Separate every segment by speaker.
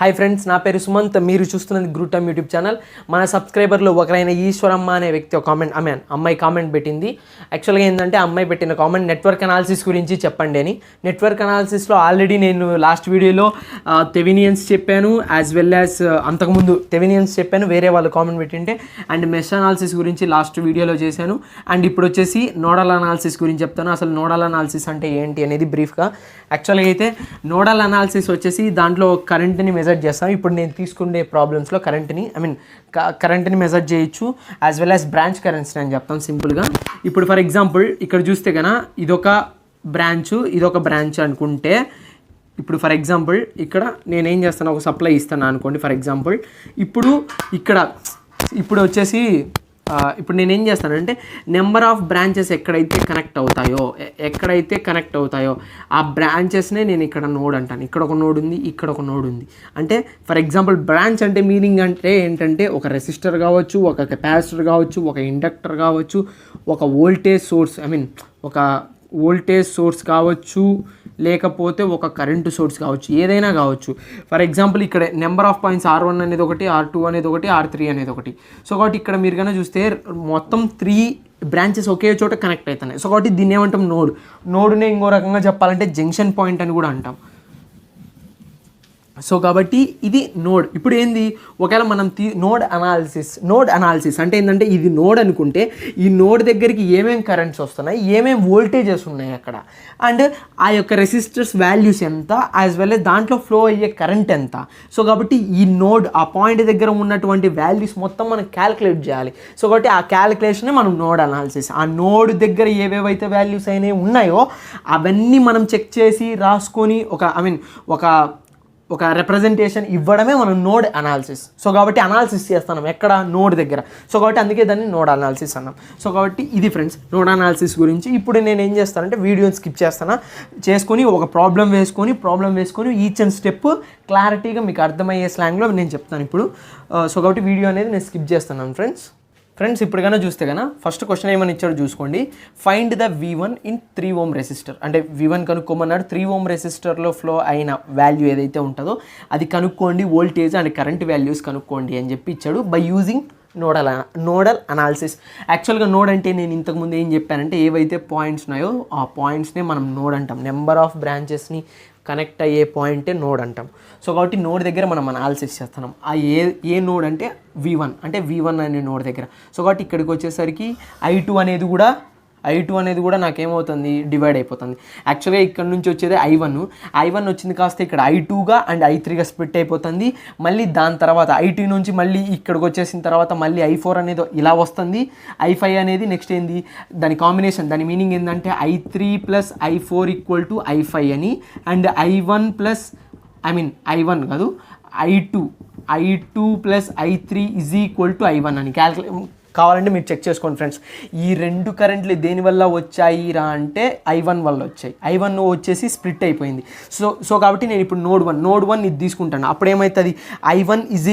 Speaker 1: Hi friends, నా పేరు సుమంత్. మీరు చూస్తున్నది గ్రూటమ్ యూట్యూబ్ ఛానల్. మన సబ్స్క్రైబర్లో ఒకరైన ఈశ్వరమ్మ అనే వ్యక్తి ఒక కామెంట్ అమ్మాయి కామెంట్ పెట్టింది. యాక్చువల్గా ఏంటంటే అమ్మాయి పెట్టిన కామెంట్ నెట్వర్క్ అనాలిసిస్ గురించి చెప్పండి అని. నెట్వర్క్ అనాలిసిస్లో ఆల్రెడీ నేను లాస్ట్ వీడియోలో థెవెనియన్స్ చెప్పాను, యాజ్ వెల్ యాజ్ అంతకుముందు థెవెనియన్స్ చెప్పాను, వేరే వాళ్ళు కామెంట్ పెట్టింటే. అండ్ మెష్ అనాలిసిస్ గురించి లాస్ట్ వీడియోలో చేశాను. అండ్ ఇప్పుడు వచ్చేసి నోడల్ అనాలిసిస్ గురించి చెప్తాను. అసలు నోడల్ అనాలిసిస్ అంటే ఏంటి అనేది బ్రీఫ్గా. యాక్చువల్గా అయితే నోడల్ అనాలిసిస్ వచ్చేసి దాంట్లో కరెంట్ని మెజర్ చేస్తాం. ఇప్పుడు నేను తీసుకునే ప్రాబ్లమ్స్లో కరెంట్ని మెజర్ చేయొచ్చు, as well as branch currents అని చెప్తాను సింపుల్గా. ఇప్పుడు ఫర్ ఎగ్జాంపుల్ ఇక్కడ చూస్తే కన్నా ఇదొక బ్రాంచ్ అనుకుంటే, ఇప్పుడు ఫర్ ఎగ్జాంపుల్ ఇక్కడ నేనేం చేస్తాను, ఒక సప్లై ఇస్తాను అనుకోండి ఫర్ ఎగ్జాంపుల్. ఇప్పుడు వచ్చేసి ఇప్పుడు నేనేం చేస్తానంటే నెంబర్ ఆఫ్ బ్రాంచెస్ ఎక్కడైతే కనెక్ట్ అవుతాయో ఆ బ్రాంచెస్నే నేను ఇక్కడ నోడ్ అంటాను. ఇక్కడ ఒక నోడ్ ఉంది, ఇక్కడ ఒక నోడ్ ఉంది. అంటే ఫర్ ఎగ్జాంపుల్ బ్రాంచ్ అంటే మీనింగ్ అంటే ఏంటంటే ఒక రెసిస్టర్ కావచ్చు, ఒక కెపాసిటర్ కావచ్చు, ఒక ఇండక్టర్ కావచ్చు, ఒక వోల్టేజ్ సోర్స్ కావచ్చు, లేకపోతే ఒక కరెంటు సోర్స్ కావచ్చు, ఏదైనా కావచ్చు. ఫర్ ఎగ్జాంపుల్ ఇక్కడ నెంబర్ ఆఫ్ పాయింట్స్ R1 అనేది ఒకటి, R2 అనేది ఒకటి, R3 అనేది ఒకటి. సో కాబట్టి ఇక్కడ మీరు కన్నా చూస్తే మొత్తం 3 బ్రాంచెస్ ఒకే చోట కనెక్ట్ అవుతున్నాయి. సో కాబట్టి దీన్ని ఏమంటాం, నోడ్నే ఇంకో రకంగా చెప్పాలంటే జంక్షన్ పాయింట్ అని కూడా అంటాం. సో కాబట్టి ఇది నోడ్. ఇప్పుడు ఏంది, ఒకవేళ మనం నోడ్ అనాలిసిస్ అంటే ఏంటంటే ఇది నోడ్ అనుకుంటే ఈ నోడ్ దగ్గరికి ఏమేమి కరెంట్స్ వస్తున్నాయి, ఏమేమి వోల్టేజెస్ ఉన్నాయి అక్కడ, అండ్ ఆ యొక్క రెసిస్టర్స్ వాల్యూస్ ఎంత, యాజ్ వెల్ as దాంట్లో ఫ్లో అయ్యే కరెంట్ ఎంత. సో కాబట్టి ఈ నోడ్ ఆ పాయింట్ దగ్గర ఉన్నటువంటి వాల్యూస్ మొత్తం మనం క్యాలిక్యులేట్ చేయాలి. సో కాబట్టి ఆ క్యాలిక్యులేషనే మనం నోడ్ అనాలిసిస్. ఆ నోడ్ దగ్గర ఏవేవైతే వాల్యూస్ అయినా ఉన్నాయో అవన్నీ మనం చెక్ చేసి రాసుకొని ఒక రిప్రజెంటేషన్ ఇవ్వడమే మనం నోడ్ అనాలిసిస్. సో కాబట్టి అనాలిసిస్ చేస్తున్నాం ఎక్కడ, నోడ్ దగ్గర. సో కాబట్టి అందుకే దాన్ని నోడ్ అనాలిసిస్ అన్నాం. సో కాబట్టి ఇది ఫ్రెండ్స్ నోడ్ అనాలిసిస్ గురించి. ఇప్పుడు నేను ఏం చేస్తానంటే వీడియోని స్కిప్ చేసుకొని ఒక ప్రాబ్లం వేసుకొని ఈచ్ అండ్ స్టెప్ క్లారిటీగా మీకు అర్థమయ్యే స్లాంగ్లో నేను చెప్తాను ఇప్పుడు. సో కాబట్టి వీడియో అనేది నేను స్కిప్ చేస్తున్నాను ఫ్రెండ్స్. ఇప్పుడు కన్నా చూస్తే కన్నా ఫస్ట్ క్వశ్చన్ ఏమని ఇచ్చాడో చూసుకోండి. Find the V1 in 3 ohm resistor. అంటే V1 కనుక్కోమన్నాడు. 3 ohm రెసిస్టర్లో ఫ్లో అయిన వాల్యూ ఏదైతే ఉంటుందో అది కనుక్కోండి, వోల్టేజ్ అండ్ కరెంట్ వాల్యూస్ కనుక్కోండి అని చెప్పి ఇచ్చాడు బై యూజింగ్ నోడల్ అనాలిసిస్. యాక్చువల్గా నోడ్ అంటే నేను ఇంతకుముందు ఏం చెప్పానంటే ఏవైతే పాయింట్స్ ఉన్నాయో ఆ పాయింట్స్నే మనం నోడ్ అంటాం. నెంబర్ ఆఫ్ బ్రాంచెస్ని కనెక్ట్ అయ్యే పాయింటే నోడ్ అంటాం. సో కాబట్టి నోడ్ దగ్గర మనం అనాలిసిస్ చేస్తున్నాం. ఆ ఏ నోడ్ అంటే V1 అనే నోడ్ దగ్గర. సో కాబట్టి ఇక్కడికి వచ్చేసరికి I2 అనేది కూడా నాకేమవుతుంది, డివైడ్ అయిపోతుంది. యాక్చువల్గా ఇక్కడ నుంచి వచ్చేది I1 వచ్చింది కాస్త ఇక్కడ I2గా అండ్ I3గా స్ప్లిట్ అయిపోతుంది. మళ్ళీ దాని తర్వాత I2 నుంచి మళ్ళీ ఇక్కడికి వచ్చేసిన తర్వాత మళ్ళీ I4 అనేది ఇలా వస్తుంది. I5 అనేది నెక్స్ట్ ఏంది, దాని కాంబినేషన్, దాని మీనింగ్ ఏంటంటే I3 + I4 = I5 అని. అండ్ I1 + I3 = I1 అని కావాలంటే మీరు చెక్ చేసుకోండి ఫ్రెండ్స్. ఈ 2 కరెంట్లు దేనివల్ల వచ్చాయి రా అంటే I1 వల్ల వచ్చాయి. I1 వచ్చేసి స్ప్లిట్ అయిపోయింది. సో కాబట్టి నేను ఇప్పుడు నోడ్ 1 ఇది తీసుకుంటాను. అప్పుడు ఏమవుతుంది, I1 =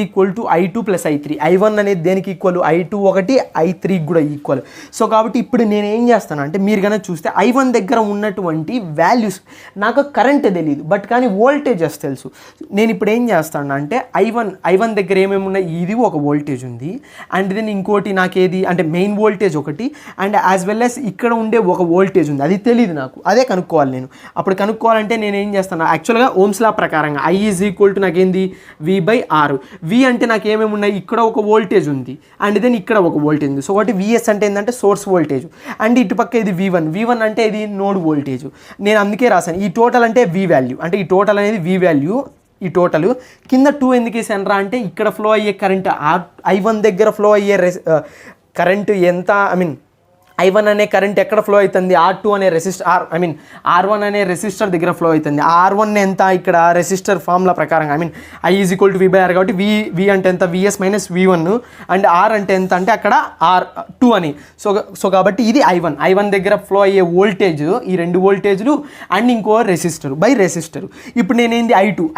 Speaker 1: I2 + I3. I1 అనేది దేనికి ఈక్వల్, I2 ఒకటి, I3 కూడా ఈక్వల్. సో కాబట్టి ఇప్పుడు నేను ఏం చేస్తాను అంటే, మీరు కనుక చూస్తే I1 దగ్గర ఉన్నటువంటి వాల్యూస్, నాకు కరెంట్ తెలియదు బట్ కానీ వోల్టేజెస్ తెలుసు. నేను ఇప్పుడు ఏం చేస్తాను అంటే I1 దగ్గర ఏమేమి ఉన్నాయి, ఇది ఒక వోల్టేజ్ ఉంది, అండ్ దెన్ ఇంకోటి నాకేది అంటే మెయిన్ వోల్టేజ్ ఒకటి, అండ్ యాజ్ వెల్ యాజ్ ఇక్కడ ఉండే ఒక వోల్టేజ్ ఉంది, అది తెలియదు నాకు, అదే కనుక్కోవాలి నేను. అప్పుడు కనుక్కోవాలంటే నేను ఏం చేస్తాను, యాక్చువల్గా ఓమ్స్ లా ప్రకారంగా I = నాకేంది V/R. V అంటే నాకు ఏమేమి ఉన్నాయి, ఇక్కడ ఒక వోల్టేజ్ ఉంది అండ్ దెన్ ఇక్కడ ఒక వోల్టేజ్ ఉంది. సో కాబట్టి VS అంటే ఏంటంటే సోర్స్ వోల్టేజ్, అండ్ ఇటుపక్క ఇది V1 అంటే ఇది నోడ్ వోల్టేజ్. నేను అందుకే రాశాను ఈ టోటల్ అంటే V వాల్యూ, అంటే ఈ టోటల్ అనేది V వాల్యూ. ఈ టోటల్ కింద 2 ఎందుకు వేసాను రా అంటే ఇక్కడ ఫ్లో అయ్యే కరెంట్ I1 దగ్గర ఫ్లో అయ్యే కరెంట్ ఎంత, I1 అనే కరెంట్ ఎక్కడ ఫ్లో అవుతుంది, R2 అనే R1 అనే రెసిస్టర్ దగ్గర ఫ్లో అవుతుంది. R1 ఎంత ఇక్కడ రెసిస్టర్ ఫార్ములా ప్రకారంగా I = V/R కాబట్టి V అంటే ఎంత, VS - V1, అండ్ R అంటే ఎంత అంటే అక్కడ R2 అని. సో కాబట్టి ఇది I1 దగ్గర ఫ్లో అయ్యే వోల్టేజ్, ఈ 2 వోల్టేజ్లు అండ్ ఇంకో రెసిస్టర్ బై రెసిస్టర్. ఇప్పుడు నేనేంది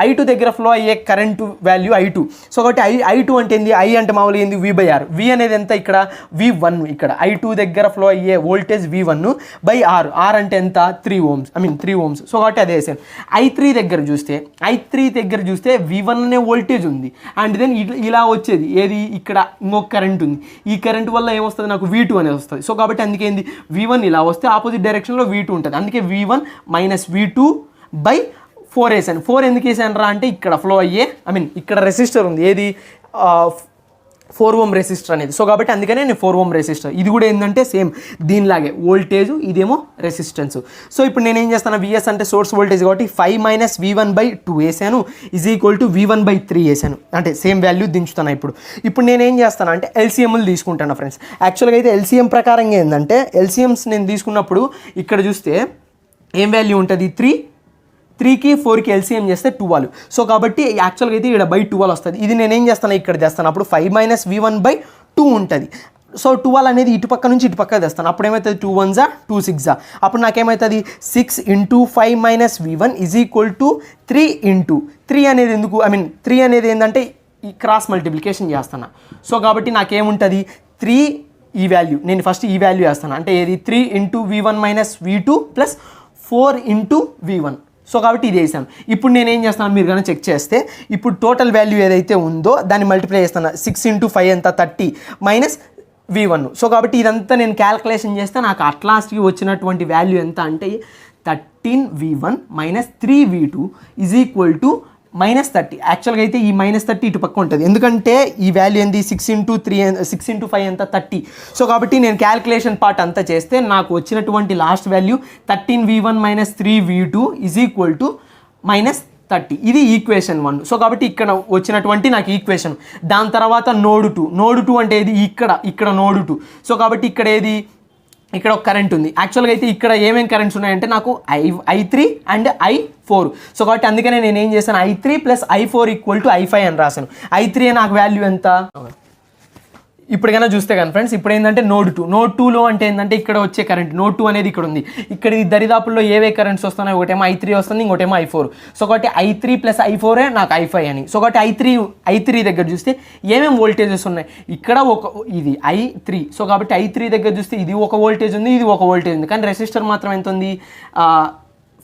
Speaker 1: I2 దగ్గర ఫ్లో అయ్యే కరెంటు వాల్యూ I2. సో కాబట్టి I2 అంటే ఏంది, I అంటే మామూలుగా ఏంది V/R. V అనేది ఎంత ఇక్కడ V1, ఇక్కడ I2 దగ్గర ఫ్లో అయ్యే వోల్టేజ్ V1 బై R అంటే ఎంత 3 ohms, I mean 3 ohms. So కాబట్టి అదే వేసాను. I3 దగ్గర చూస్తే V1 అనే వోల్టేజ్ ఉంది, అండ్ దెన్ ఇలా వచ్చేది ఏది, ఇక్కడ ఇంకొక కరెంట్ ఉంది. ఈ కరెంట్ వల్ల ఏమొస్తుంది, నాకు V2 అనేది వస్తుంది. సో కాబట్టి అందుకే ఏంది, V1 ఇలా వస్తే ఆపోజిట్ డైరెక్షన్లో V2 ఉంటుంది. అందుకే V1 మైనస్ V2 బై 4 వేసాను. 4 ఎందుకు వేసాను రా అంటే ఇక్కడ ఫ్లో అయ్యే, ఐ మీన్ ఇక్కడ రెసిస్టర్ ఉంది, ఏది 4 ohm రెసిస్టర్ అనేది. సో కాబట్టి అందుకనే నేను 4 ohm రెసిస్టర్. ఇది కూడా ఏంటంటే సేమ్ దీనిలాగే వోల్టేజ్, ఇదేమో రెసిస్టెన్స్. సో ఇప్పుడు నేను ఏం చేస్తాను, VS అంటే సోర్స్ వోల్టేజ్ కాబట్టి 5 మైనస్ V1/2 వేసాను ఈజ్ ఈక్వల్ టు V1/3 వేసాను, అంటే సేమ్ వాల్యూ దించుతాను. ఇప్పుడు నేను ఏం చేస్తాను అంటే LCMలు తీసుకుంటాను ఫ్రెండ్స్. యాక్చువల్గా అయితే LCM ప్రకారంగా ఏంటంటే LCMs నేను తీసుకున్నప్పుడు ఇక్కడ చూస్తే ఏం వాల్యూ ఉంటుంది, 3కి 4కి LCM చేస్తే 12. సో కాబట్టి యాక్చువల్గా అయితే ఇక్కడ బై 12 వస్తుంది. ఇది నేనేం చేస్తాను, ఇక్కడ తెస్తాను. అప్పుడు 5 మైనస్ V1/2 ఉంటుంది. సో 12 అనేది ఇటు పక్క నుంచి ఇటు పక్క తెస్తాను. అప్పుడు ఏమవుతుంది, 2 1s 2 6. అప్పుడు నాకేమవుతుంది 6 into 5 minus V1 is equal to 3 into 3 అనేది ఎందుకు, ఐ మీన్ 3 అనేది ఏంటంటే ఈ క్రాస్ మల్టిప్లికేషన్ చేస్తాను. సో కాబట్టి నాకేముంటుంది 3 ఈ వాల్యూ, నేను ఫస్ట్ ఈ వాల్యూ వేస్తాను, అంటే ఏది 3 into V1 minus V2 plus 4 into V1. So కాబట్టి ఇది వేసాను. ఇప్పుడు నేను ఏం చేస్తాను, మీరు కానీ చెక్ చేస్తే ఇప్పుడు టోటల్ వాల్యూ ఏదైతే ఉందో దాన్ని మల్టిప్లై చేస్తాను. 6 ఇంటూ 5 ఎంత 30 మైనస్ V1. సో కాబట్టి ఇదంతా నేను క్యాల్కులేషన్ చేస్తే నాకు అట్లాస్ట్కి వచ్చినటువంటి వాల్యూ ఎంత అంటే 13V1 minus 3V2 is equal to -30. యాక్చువల్గా అయితే ఈ -30 ఇటు పక్క ఉంటుంది, ఎందుకంటే ఈ వాల్యూ ఏంది 6 ఇంటూ 5 ఎంత 30. సో కాబట్టి నేను క్యాల్కులేషన్ పార్ట్ అంతా చేస్తే నాకు వచ్చినటువంటి last value 13V1 minus 3V2 is equal to -30. ఇది ఈక్వేషన్ 1. సో కాబట్టి ఇక్కడ వచ్చినటువంటి నాకు ఈక్వేషన్. దాని తర్వాత నోడ్ 2 అంటే ఏది, ఇక్కడ నోడ్ 2. సో కాబట్టి ఇక్కడ ఏది, ఇక్కడ ఒక కరెంట్ ఉంది. యాక్చువల్గా అయితే ఇక్కడ ఏమేమి కరెంట్స్ ఉన్నాయంటే నాకు I3 అండ్ I4. సో కాబట్టి అందుకనే నేను ఏం చేశాను, I3 plus I4 equal to I5 అని రాశాను. I3 నాకు వాల్యూ ఎంత, ఇప్పుడు కన్నా చూస్తే కానీ ఫ్రెండ్స్, ఇప్పుడు ఏంటంటే నోడ్ 2లో అంటే ఏంటంటే ఇక్కడ వచ్చే కరెంట్ నోడ్ 2 అనేది ఇక్కడ ఉంది. ఇక్కడ ఈ దరిదాపుల్లో ఏవే కరెంట్స్ వస్తున్నాయి, ఒకటేమో I3 వస్తుంది, ఇంకోటేమో I4. సో కాబట్టి I3 ప్లస్ I4 నాకు I5 అని. సో కాబట్టి I3 దగ్గర చూస్తే ఏమేమి వోల్టేజెస్ ఉన్నాయి, ఇక్కడ ఇది I3. సో కాబట్టి I3 దగ్గర చూస్తే ఇది ఒక వోల్టేజ్ ఉంది, ఇది ఒక వోల్టేజ్ ఉంది, కానీ రెసిస్టర్ మాత్రం ఎంత ఉంది,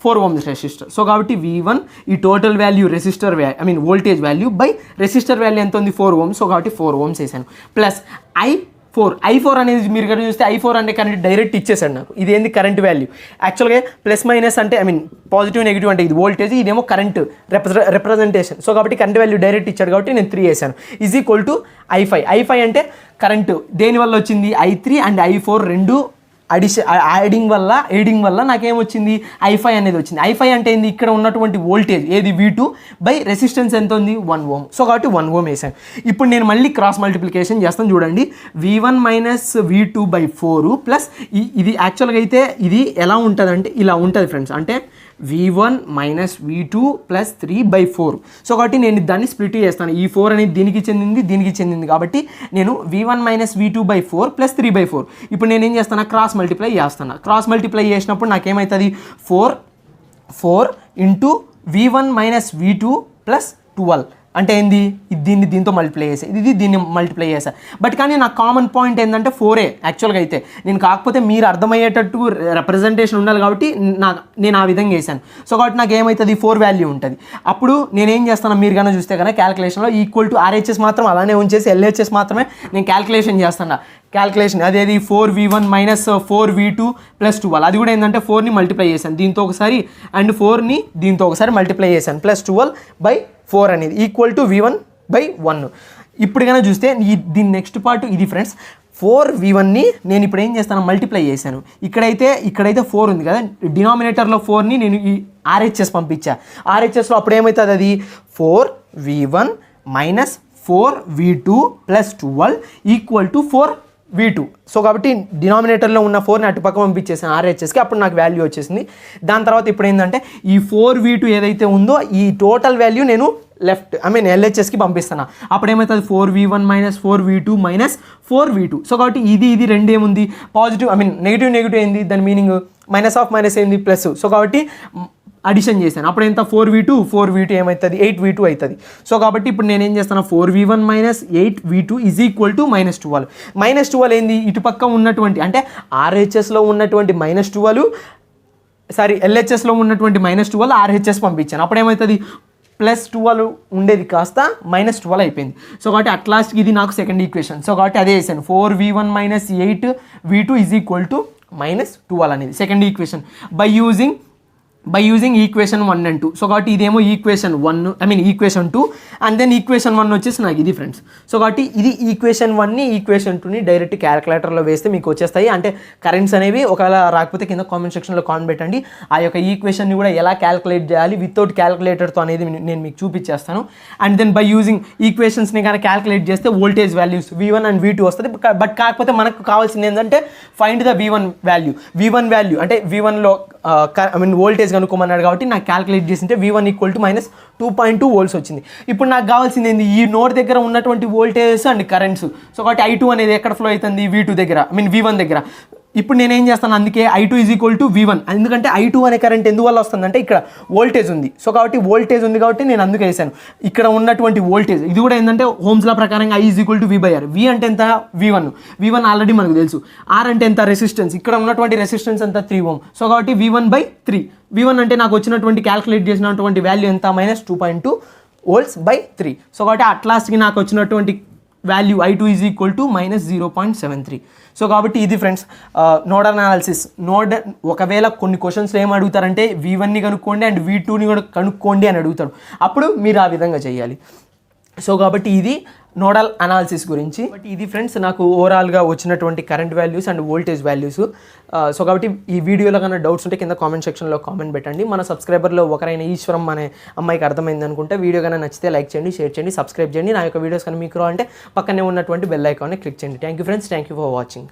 Speaker 1: 4 ohms రెసిస్టర్. సో కాబట్టి V1 ఈ total value resistor I mean voltage value by resistor value ఎంత ఉంది 4 ohms. సో కాబట్టి 4 ohms వేసాను. ప్లస్ I4 అనేది మీరు ఇక్కడ చూస్తే I4 అంటే కరెంట్ డైరెక్ట్ ఇచ్చేసాడు నాకు. ఇదేంది కరెంట్ వాల్యూ. యాక్చువల్గా ప్లస్ మైనస్ అంటే ఐ మీన్ పాజిటివ్ నెగిటివ్ అంటే ఇది వోల్టేజ్, ఇదేమో కరెంట్ రిప్రజెంటేషన్. సో కాబట్టి కరెంట్ వాల్యూ డైరెక్ట్ ఇచ్చాడు కాబట్టి నేను 3 వేసాను ఈజ్ ఈక్వల్ టు I5 అంటే కరెంటు దేనివల్ల వచ్చింది, I3 అండ్ I4 రెండు ఎయిడింగ్ వల్ల నాకేమొచ్చింది I5 అనేది వచ్చింది. I5 అంటే ఏంది, ఇక్కడ ఉన్నటువంటి వోల్టేజ్ ఏది V2 బై రెసిస్టెన్స్ ఎంత ఉంది 1 ohm. సో కాబట్టి 1 ohm వేసాను. ఇప్పుడు నేను మళ్ళీ క్రాస్ మల్టిప్లికేషన్ చేస్తాను చూడండి. V1 మైనస్ V2/4 ప్లస్ ఇది యాక్చువల్గా అయితే ఇది ఎలా ఉంటుంది అంటే ఇలా ఉంటుంది ఫ్రెండ్స్, అంటే V1 minus V2 plus 3/4. So కాబట్టి నేను దాన్ని స్ప్లిట్ చేస్తాను. ఈ 4 అనేది దీనికి చెందింది కాబట్టి నేను V1 మైనస్ V2/4 ప్లస్ 3/4. ఇప్పుడు నేను ఏం చేస్తాను, క్రాస్ మల్టిప్లై చేసినప్పుడు నాకేమవుతుంది 4 into V1 minus V2 plus 12 అంటే ఏంది, దీంతో మల్టిప్లై చేసా, దీన్ని మల్టిప్లై చేసా. బట్ కానీ నాకు కామన్ పాయింట్ ఏంటంటే 4 యాక్చువల్గా అయితే నేను, కాకపోతే మీరు అర్థమయ్యేటట్టు రిప్రజెంటేషన్ ఉండాలి కాబట్టి నేను ఆ విధంగా వేసాను. సో కాబట్టి నాకు ఏమవుతుంది 4 వాల్యూ ఉంటుంది. అప్పుడు నేనేం చేస్తాను, మీరు కన్నా చూస్తే కన్నా క్యాల్కులేషన్లో ఈక్వల్ టు RHS మాత్రం అలానే ఉంచేసి LHS మాత్రమే నేను క్యాల్కులేషన్ చేస్తాను. అదేది 4V1 మైనస్ 4V2 ప్లస్ 12. అది కూడా ఏంటంటే 4ని మల్టిప్లై చేశాను దీంతో ఒకసారి, అండ్ 4ని దీంతో ఒకసారి మల్టిప్లై చేశాను, ప్లస్ 12/4 అనేది ఈక్వల్ టు V1/1. ఇప్పుడు కన్నా చూస్తే దీని నెక్స్ట్ పార్ట్ ఇది ఫ్రెండ్స్. 4V1ని నేను ఇప్పుడు ఏం చేస్తాను, మల్టిప్లై చేశాను. ఇక్కడైతే 4 ఉంది కదా, డినామినేటర్లో 4ని నేను ఈ RHS పంపించా. RHSలో అప్పుడు ఏమవుతుంది, అది 4V1 minus 4V2 plus 12 equal to 4V2. So కాబట్టి డినామినేటర్లో ఉన్న 4ని అటు పక్క పంపించేసాను RHSకి, అప్పుడు నాకు వాల్యూ వచ్చేసింది. దాని తర్వాత ఇప్పుడు ఏంటంటే ఈ 4V2 ఏదైతే ఉందో ఈ టోటల్ వాల్యూ నేను LHSకి పంపిస్తాను. అప్పుడు ఏమవుతుంది 4V1 minus 4V2 minus 4V2. So కాబట్టి ఇది రెండు ఏముంది, పాజిటివ్ నెగిటివ్ ఏంది, దాని మీనింగ్ మైనస్ ఆఫ్ మైనస్ ఏంది ప్లస్. సో కాబట్టి అడిషన్ చేశాను, అప్పుడు ఎంత 4v2 ఏమవుతుంది 8v2 అవుతుంది. సో కాబట్టి ఇప్పుడు నేను ఏం చేస్తాను, 4v1 minus 8v2 is equal to -12. -12 ఏంది, ఇటుపక్క ఉన్నటువంటి అంటే RHSలో ఉన్నటువంటి -12 LHSలో ఉన్నటువంటి -12 RHS పంపించాను, అప్పుడు ఏమవుతుంది +12 ఉండేది కాస్త -12 అయిపోయింది. సో కాబట్టి అట్ లాస్ట్కి ఇది నాకు సెకండ్ ఈక్వేషన్. సో కాబట్టి అదే వేసాను 4v1 minus 8v2 is equal to -12 అనేది second equation by using equation 1 and 2. So కాబట్టి ఇదేమో ఈక్వేషన్ 2 అండ్ దెన్ ఈక్వేషన్ 1 వచ్చేసి నాకు ఇది ఫ్రెండ్స్. సో కాబట్టి ఇది ఈక్వేషన్ 1ని ఈక్వేషన్ 2ని డైరెక్ట్ క్యాలిక్యులేటర్లో వేస్తే మీకు వచ్చేస్తాయి. అంటే కరెంట్స్ అనేవి ఒకవేళ రాకపోతే కింద కామెంట్ సెక్షన్లో కామెంట్ పెట్టండి. ఆ యొక్క ఈక్వేషన్ని కూడా ఎలా క్యాలిక్యులేట్ చేయాలి వితౌట్ క్యాలిక్యులేటర్తో అనేది నేను మీకు చూపించేస్తాను. అండ్ దెన్ బై యూజింగ్ ఈక్వేషన్స్ని కానీ క్యాలిక్యులేట్ చేస్తే voltage values V1 and V2 వస్తుంది. బట్ కాకపోతే మనకు కావాల్సింది ఏంటంటే ఫైండ్ ద V1 వాల్యూ అంటే V1లో వోల్టేజ్ కనుక్కోమన్నాడు కాబట్టి నాకు క్యాలిక్యులేట్ చేసింటే V1 ఈక్వల్ టు -2.2 volts వచ్చింది. ఇప్పుడు నాకు కావాల్సింది ఏంది, ఈ నోడ్ దగ్గర ఉన్నటువంటి వోల్టేజ్ అండ్ కరెంట్స్. సో కాబట్టి I2 అనేది ఎక్కడ ఫ్లో అవుతుంది, V2 దగ్గర V1 దగ్గర. ఇప్పుడు నేనేం చేస్తాను, అందుకే I2 is equal to V1, ఎందుకంటే I2 అనే కరెంట్ ఎందువల్ల వస్తుందంటే ఇక్కడ వోల్టేజ్ ఉంది. సో కాబట్టి వోల్టేజ్ ఉంది కాబట్టి నేను అందుకే వేసాను ఇక్కడ ఉన్నటువంటి వోల్టేజ్. ఇది కూడా ఏంటంటే హోమ్స్ లా ప్రకారంగా I is equal to V/R. V అంటే ఎంత, V1 ఆల్రెడీ మనకు తెలుసు. R అంటే ఎంత, రెసిస్టెన్స్. ఇక్కడ ఉన్నటువంటి రెసిస్టెన్స్ ఎంత 3 ohm. సో కాబట్టి V1/3. V1 అంటే నాకు వచ్చినటువంటి క్యాలిక్యులేట్ చేసినటువంటి వాల్యూ ఎంత -2.2 volts/3. సో కాబట్టి అట్ లాస్ట్కి నాకు వచ్చినటువంటి value I2 is equal to -0.73. So కాబట్టి ఇది ఫ్రెండ్స్ నోడల్ అనాలిసిస్. ఒకవేళ కొన్ని క్వశ్చన్స్లో ఏం అడుగుతారంటే V1ని కనుక్కోండి అండ్ V2ని కూడా కనుక్కోండి అని అడుగుతారు, అప్పుడు మీరు ఆ విధంగా చేయాలి. సో కాబట్టి ఇది నోడల్ అనాలిసిస్ గురించి. బట్ ఇది ఫ్రెండ్స్ నాకు ఓవరాల్గా వచ్చినటువంటి current values and voltage values. So కాబట్టి ఈ వీడియోలో కన్నా డౌట్స్ ఉంటే కింద కామెంట్ సెక్షన్లో కామెంట్ పెట్టండి. మన సబ్స్క్రైబర్లో ఒకరైన ఈశ్వరం అనే అమ్మాయికి అర్థమైంది అనుకుంటే వీడియో కన్నా నచ్చితే లైక్ చేయండి, షేర్ చేయండి, సబ్స్క్రైబ్ చేయండి. నా యొక్క వీడియోస్ కన్నా మీకు అంటే పక్కనే ఉన్నటువంటి బెల్ ఐకాన్ని క్లిక్ చేయండి. Thank you friends, thank you for watching.